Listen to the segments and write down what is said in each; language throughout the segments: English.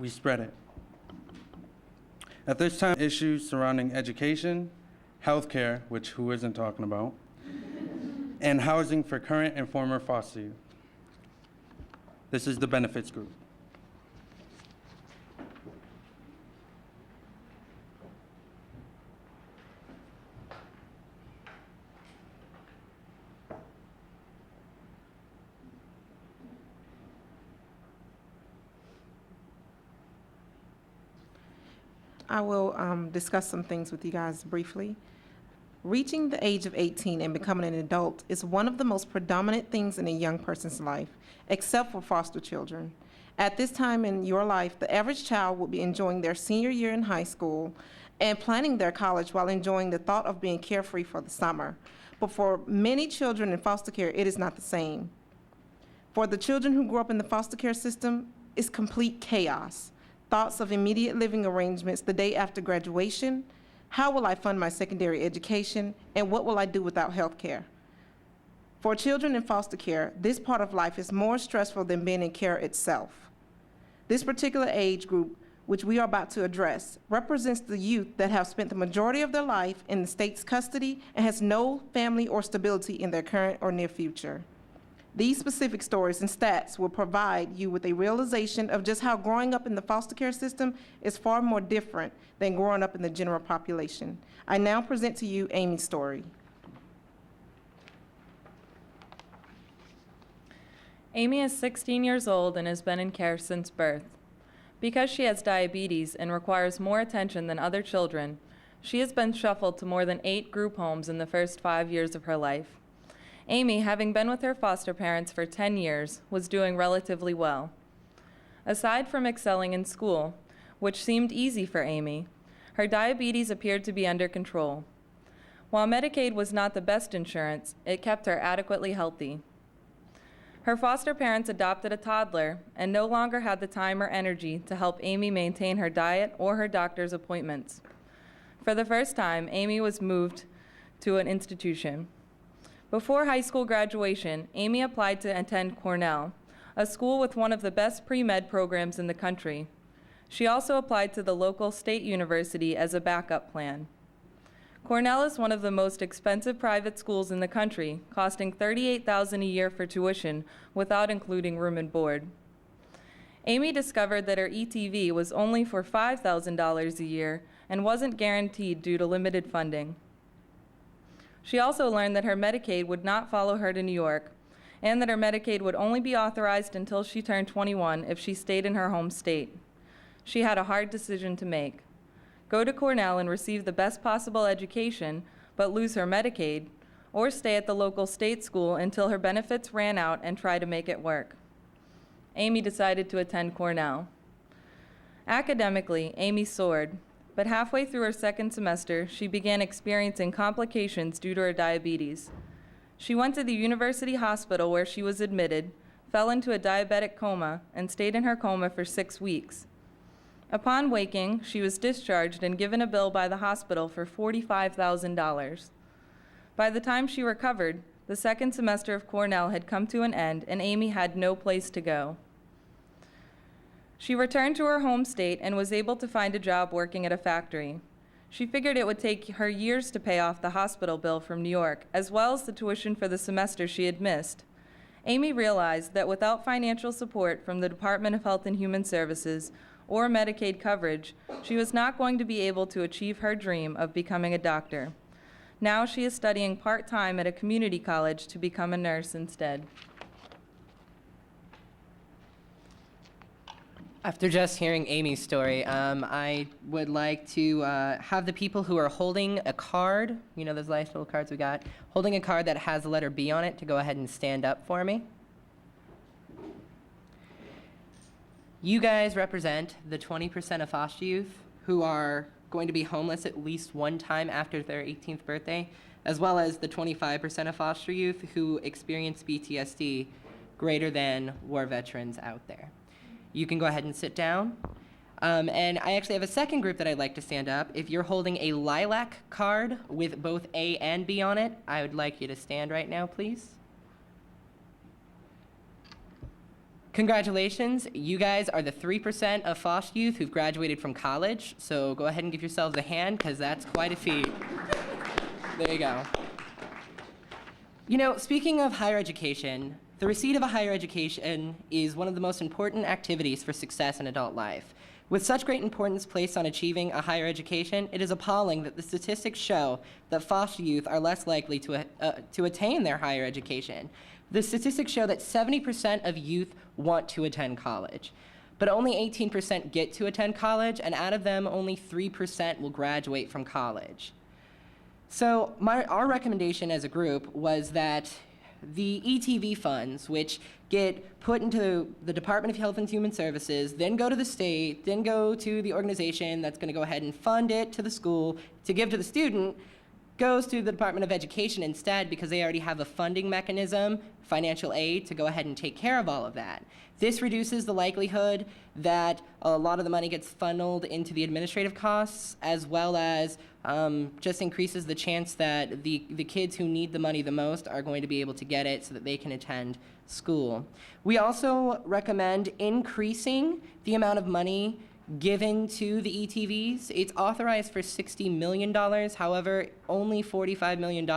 we spread it. At this time, issues surrounding education, healthcare, which who isn't talking about, and housing for current and former foster youth. This is the benefits group. I will discuss some things with you guys briefly. Reaching the age of 18 and becoming an adult is one of the most predominant things in a young person's life, except for foster children. At this time in your life, the average child will be enjoying their senior year in high school and planning their college while enjoying the thought of being carefree for the summer. But for many children in foster care, it is not the same. For the children who grew up in the foster care system, it's complete chaos. Thoughts of immediate living arrangements the day after graduation. How will I fund my secondary education? And what will I do without health care? For children in foster care, this part of life is more stressful than being in care itself. This particular age group, which we are about to address, represents the youth that have spent the majority of their life in the state's custody and has no family or stability in their current or near future. These specific stories and stats will provide you with a realization of just how growing up in the foster care system is far more different than growing up in the general population. I now present to you Amy's story. Amy is 16 years old and has been in care since birth. Because she has diabetes and requires more attention than other children, she has been shuffled to more than 8 group homes in the first 5 years of her life. Amy, having been with her foster parents for 10 years, was doing relatively well. Aside from excelling in school, which seemed easy for Amy, her diabetes appeared to be under control. While Medicaid was not the best insurance, it kept her adequately healthy. Her foster parents adopted a toddler and no longer had the time or energy to help Amy maintain her diet or her doctor's appointments. For the first time, Amy was moved to an institution. Before high school graduation, Amy applied to attend Cornell, a school with one of the best pre-med programs in the country. She also applied to the local state university as a backup plan. Cornell is one of the most expensive private schools in the country, costing $38,000 a year for tuition without including room and board. Amy discovered that her ETV was only for $5,000 a year and wasn't guaranteed due to limited funding. She also learned that her Medicaid would not follow her to New York, and that her Medicaid would only be authorized until she turned 21 if she stayed in her home state. She had a hard decision to make: go to Cornell and receive the best possible education, but lose her Medicaid, or stay at the local state school until her benefits ran out and try to make it work. Amy decided to attend Cornell. Academically, Amy soared. But halfway through her second semester, she began experiencing complications due to her diabetes. She went to the university hospital where she was admitted, fell into a diabetic coma, and stayed in her coma for 6 weeks. Upon waking, she was discharged and given a bill by the hospital for $45,000. By the time she recovered, the second semester of Cornell had come to an end, and Amy had no place to go. She returned to her home state and was able to find a job working at a factory. She figured it would take her years to pay off the hospital bill from New York, as well as the tuition for the semester she had missed. Amy realized that without financial support from the Department of Health and Human Services or Medicaid coverage, she was not going to be able to achieve her dream of becoming a doctor. Now she is studying part-time at a community college to become a nurse instead. After just hearing Amy's story, I would like to have the people who are holding a card, you know those nice little cards we got, holding a card that has the letter B on it, to go ahead and stand up for me. You guys represent the 20% of foster youth who are going to be homeless at least one time after their 18th birthday, as well as the 25% of foster youth who experience PTSD greater than war veterans out there. You can go ahead and sit down. And I actually have a second group that I'd like to stand up. If you're holding a lilac card with both A and B on it, I would like you to stand right now, please. Congratulations, you guys are the 3% of foster youth who've graduated from college, so go ahead and give yourselves a hand, because that's quite a feat. There you go. You know, speaking of higher education, the receipt of a higher education is one of the most important activities for success in adult life. With such great importance placed on achieving a higher education, it is appalling that the statistics show that foster youth are less likely to attain their higher education. The statistics show that 70% of youth want to attend college, but only 18% get to attend college, and out of them, only 3% will graduate from college. So our recommendation as a group was that the ETV funds, which get put into the Department of Health and Human Services, then go to the state, then go to the organization that's going to go ahead and fund it to the school to give to the student, goes to the Department of Education instead, because they already have a funding mechanism, financial aid, to go ahead and take care of all of that. This reduces the likelihood that a lot of the money gets funneled into the administrative costs, as well as just increases the chance that the kids who need the money the most are going to be able to get it so that they can attend school. We also recommend increasing the amount of money given to the ETVs. It's authorized for $60 million. However, only $45 million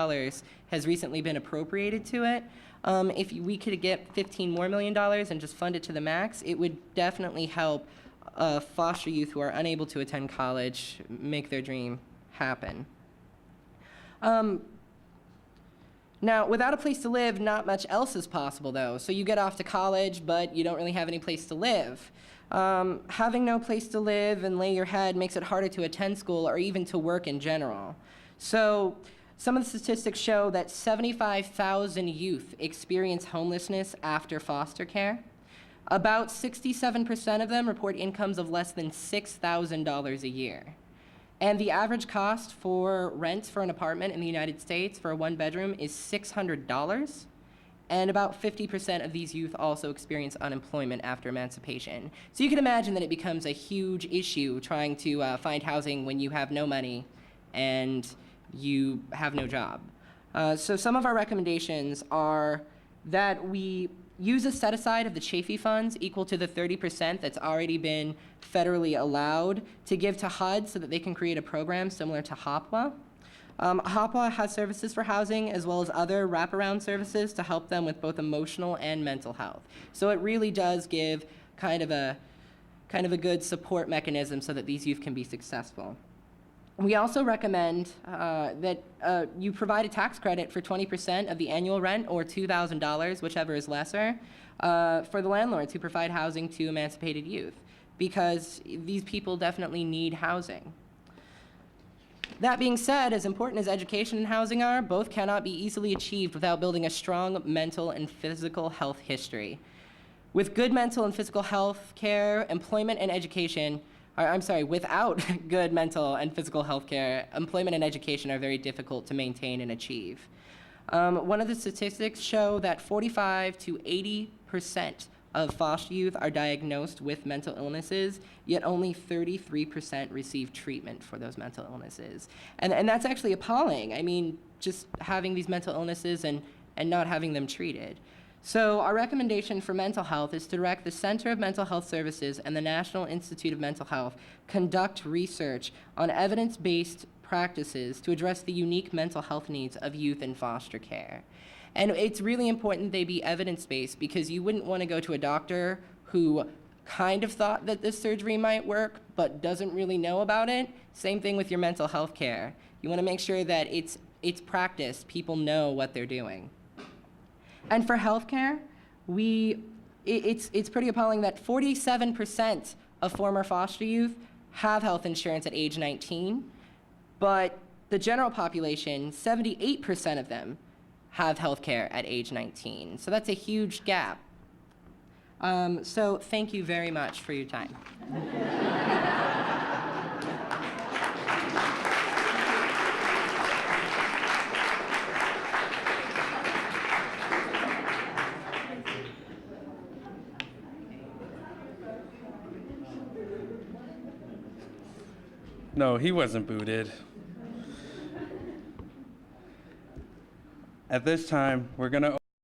has recently been appropriated to it. If we could get $15 million more and just fund it to the max, it would definitely help foster youth who are unable to attend college make their dream happen. Now, without a place to live, not much else is possible, though. So you get off to college, but you don't really have any place to live. Having no place to live and lay your head makes it harder to attend school or even to work in general. So some of the statistics show that 75,000 youth experience homelessness after foster care. About 67% of them report incomes of less than $6,000 a year. And the average cost for rent for an apartment in the United States for a one-bedroom is $600. And about 50% of these youth also experience unemployment after emancipation. So you can imagine that it becomes a huge issue trying to find housing when you have no money and you have no job. So some of our recommendations are that we use a set-aside of the Chafee funds equal to the 30% that's already been federally allowed to give to HUD so that they can create a program similar to HOPWA. HOPWA has services for housing as well as other wraparound services to help them with both emotional and mental health. So it really does give kind of a good support mechanism so that these youth can be successful. We also recommend that you provide a tax credit for 20% of the annual rent, or $2,000, whichever is lesser, for the landlords who provide housing to emancipated youth, because these people definitely need housing. That being said, as important as education and housing are, both cannot be easily achieved without building a strong mental and physical health history. With good mental and physical health care, employment and education, without good mental and physical health care, employment and education are very difficult to maintain and achieve. One of the statistics show that 45 to 80% of foster youth are diagnosed with mental illnesses, yet only 33% receive treatment for those mental illnesses. And that's actually appalling. I mean, just having these mental illnesses and not having them treated. So our recommendation for mental health is to direct the Center of Mental Health Services and the National Institute of Mental Health conduct research on evidence-based practices to address the unique mental health needs of youth in foster care. And it's really important they be evidence-based, because you wouldn't want to go to a doctor who kind of thought that this surgery might work but doesn't really know about it. Same thing with your mental health care. You want to make sure that it's practiced, people know what they're doing. And for healthcare, it's pretty appalling that 47% of former foster youth have health insurance at age 19, but the general population, 78% of them have healthcare at age 19. So that's a huge gap. So thank you very much for your time. No, he wasn't booted. At this time, we're going to